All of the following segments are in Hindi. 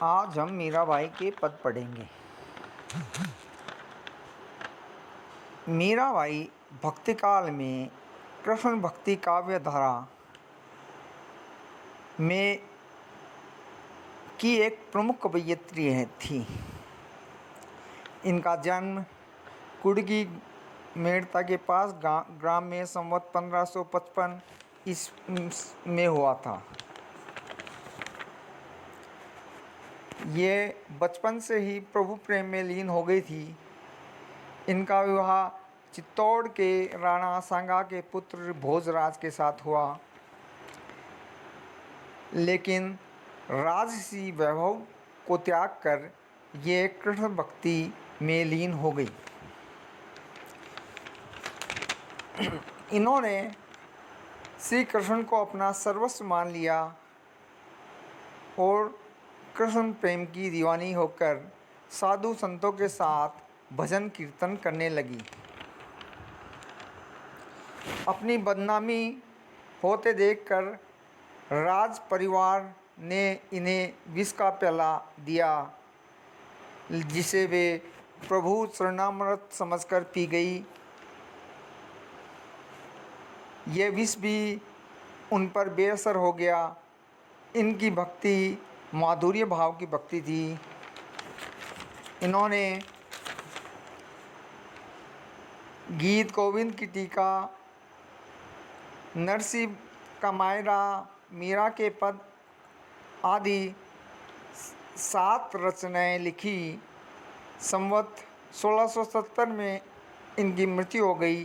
आज हम मीराबाई के पद पढ़ेंगे। मीराबाई भक्ति काल में कृष्ण भक्ति काव्य धारा में की एक प्रमुख कवयित्री थी। इनका जन्म कुड़गी मेड़ता के पास ग्राम में संवत 1555 ईस्वी में हुआ था। ये बचपन से ही प्रभु प्रेम में लीन हो गई थी। इनका विवाह चित्तौड़ के राणा सांगा के पुत्र भोजराज के साथ हुआ, लेकिन राजसी वैभव को त्याग कर ये कृष्ण भक्ति में लीन हो गई। इन्होंने श्री कृष्ण को अपना सर्वस्व मान लिया और कृष्ण प्रेम की दीवानी होकर साधु संतों के साथ भजन कीर्तन करने लगी। अपनी बदनामी होते देखकर राज परिवार ने इन्हें विष का प्याला दिया, जिसे वे प्रभु चरणामृत समझकर पी गई। ये विष भी उन पर बेअसर हो गया। इनकी भक्ति माधुर्य भाव की भक्ति थी। इन्होंने गीत गोविंद की टीका, नरसी का मायरा, मीरा के पद आदि 7 रचनाएं लिखी। संवत 1670 में इनकी मृत्यु हो गई।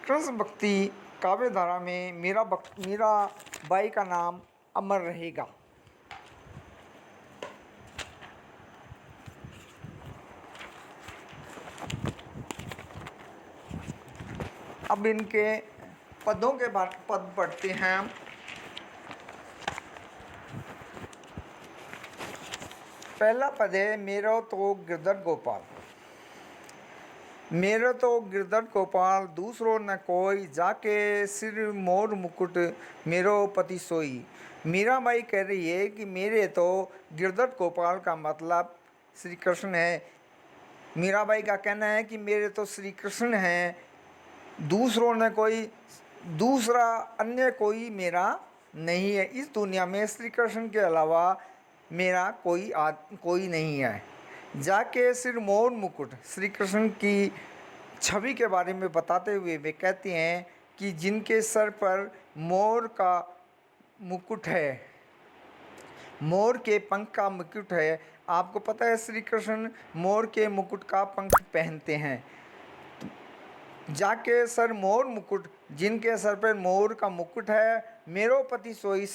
कृष्ण भक्ति काव्य धारा में मीराबाई का नाम अमर रहेगा। अब इनके पदों के पद पढ़ते हैं। पहला पद है मेरो तो गिरधर गोपाल। मेरो तो गिरधर गोपाल दूसरो न कोई, जाके सिर मोर मुकुट मेरो पति सोई। मीराबाई कह रही है कि मेरे तो गिरधर गोपाल का मतलब श्री कृष्ण है। मीराबाई का कहना है कि मेरे तो श्री कृष्ण हैं, दूसरों ने कोई दूसरा अन्य कोई मेरा नहीं है। इस दुनिया में श्री कृष्ण के अलावा मेरा कोई नहीं है। जाके सिर मोर मुकुट, श्री कृष्ण की छवि के बारे में बताते हुए वे कहते हैं कि जिनके सर पर मोर का मुकुट है, मोर के पंख का मुकुट है। आपको पता है श्री कृष्ण मोर के मुकुट का पंख पहनते हैं। जाके सर मोर मुकुट, जिनके सर पर मोर का मुकुट है, मेरो पति सोई।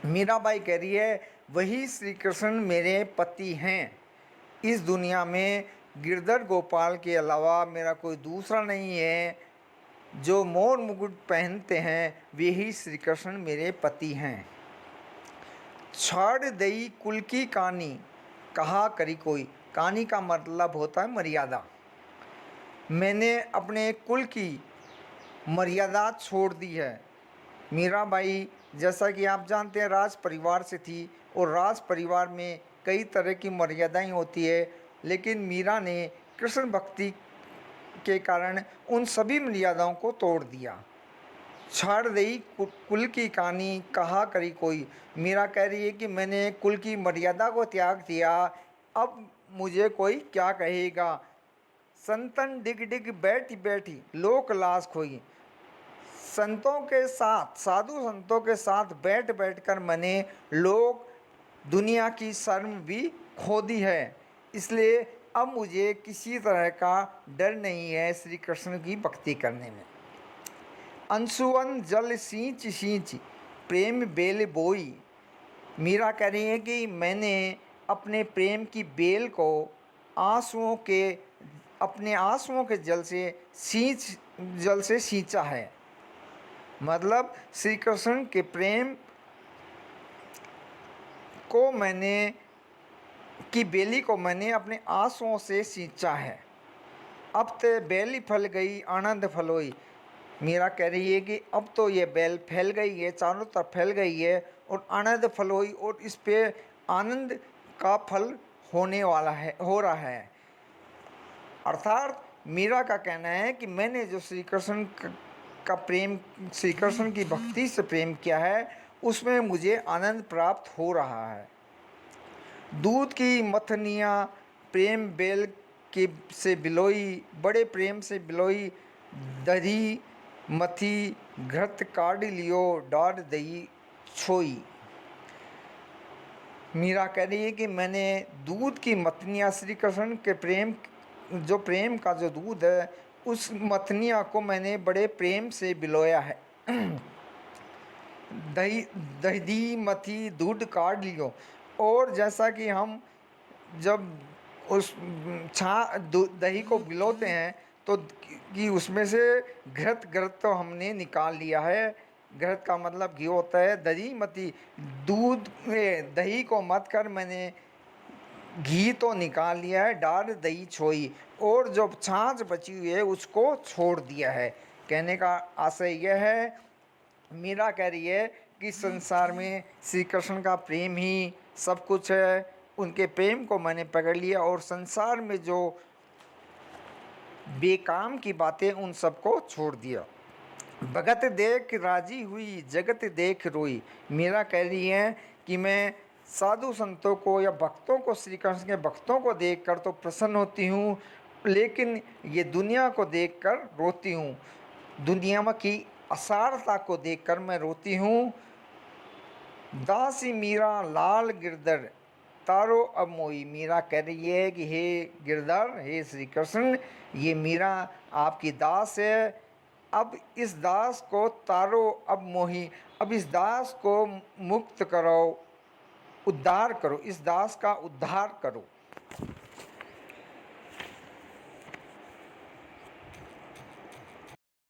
मीराबाई कह रही है वही श्री कृष्ण मेरे पति हैं। इस दुनिया में गिरधर गोपाल के अलावा मेरा कोई दूसरा नहीं है। जो मोर मुकुट पहनते हैं वे ही श्री कृष्ण मेरे पति हैं। छाड़ दई कुल की कहानी, कहा करी कोई। कहानी का मतलब होता है मर्यादा। मैंने अपने कुल की मर्यादा छोड़ दी है। मीराबाई जैसा कि आप जानते हैं राज परिवार से थी और राज परिवार में कई तरह की मर्यादाएं होती है, लेकिन मीरा ने कृष्ण भक्ति के कारण उन सभी मर्यादाओं को तोड़ दिया। छाड़ दई कुल की कहानी, कहा करी कोई। मीरा कह रही है कि मैंने कुल की मर्यादा को त्याग दिया, अब मुझे कोई क्या कहेगा। संतन डिग डिग बैठी बैठी लोक लाज खोई। संतों के साथ, साधु संतों के साथ बैठ बैठ कर मैंने लोग दुनिया की शर्म भी खो दी है। इसलिए अब मुझे किसी तरह का डर नहीं है श्री कृष्ण की भक्ति करने में। अंशुवन जल सींच सींच प्रेम बेल बोई। मीरा कह रही है कि मैंने अपने प्रेम की बेल को अपने आंसुओं के जल से सींचा है। मतलब श्री कृष्ण के प्रेम को की बेली को मैंने अपने आंसुओं से सींचा है। अब ते बेली फल गई आनंद फलोई। मीरा कह रही है कि अब तो ये बेल फैल गई है, चारों तरफ फैल गई है और आनंद फलोई, और इस पे आनंद का फल होने वाला है, हो रहा है। अर्थात मीरा का कहना है कि मैंने जो श्री कृष्ण का प्रेम, श्री कृष्ण की भक्ति से प्रेम किया है, उसमें मुझे आनंद प्राप्त हो रहा है। दूध की मथनियाँ प्रेम बेल के से बिलोई, बड़े प्रेम से बिलोई, दही मथी घृत काढ़ लियो, डाढ़ दही छोई। मीरा कह रही है कि मैंने दूध की मथनियाँ, श्री कृष्ण के प्रेम, जो प्रेम का जो दूध है, उस मथनिया को मैंने बड़े प्रेम से बिलोया है। दही दही मथी दूध काढ़ लियो। और जैसा कि हम जब उस दही को बिलोते हैं तो कि उसमें से घृत तो हमने निकाल लिया है। घृत का मतलब घी होता है। दही मती, दूध में दही को मत कर मैंने घी तो निकाल लिया है, डाढ़ दही छोई, और जो छाछ बची हुई है उसको छोड़ दिया है। कहने का आशय यह है, मीरा कह रही है कि संसार में श्री कृष्ण का प्रेम ही सब कुछ है। उनके प्रेम को मैंने पकड़ लिया और संसार में जो बेकाम की बातें उन सबको छोड़ दिया। भगत देख राजी हुई, जगत देख रोई। मीरा कह रही है कि मैं साधु संतों को या भक्तों को, श्री कृष्ण के भक्तों को देखकर तो प्रसन्न होती हूँ, लेकिन ये दुनिया को देखकर रोती हूँ। दुनिया में की असारता को देखकर मैं रोती हूँ। दासी मीरा लाल गिरधर तारो अब मोई। मीरा कह रही है कि हे गिरधर, हे श्री कृष्ण, ये मीरा आपकी दास है। अब इस दास को तारो अब मोही, अब इस दास को मुक्त करो, उद्धार करो, इस दास का उद्धार करो।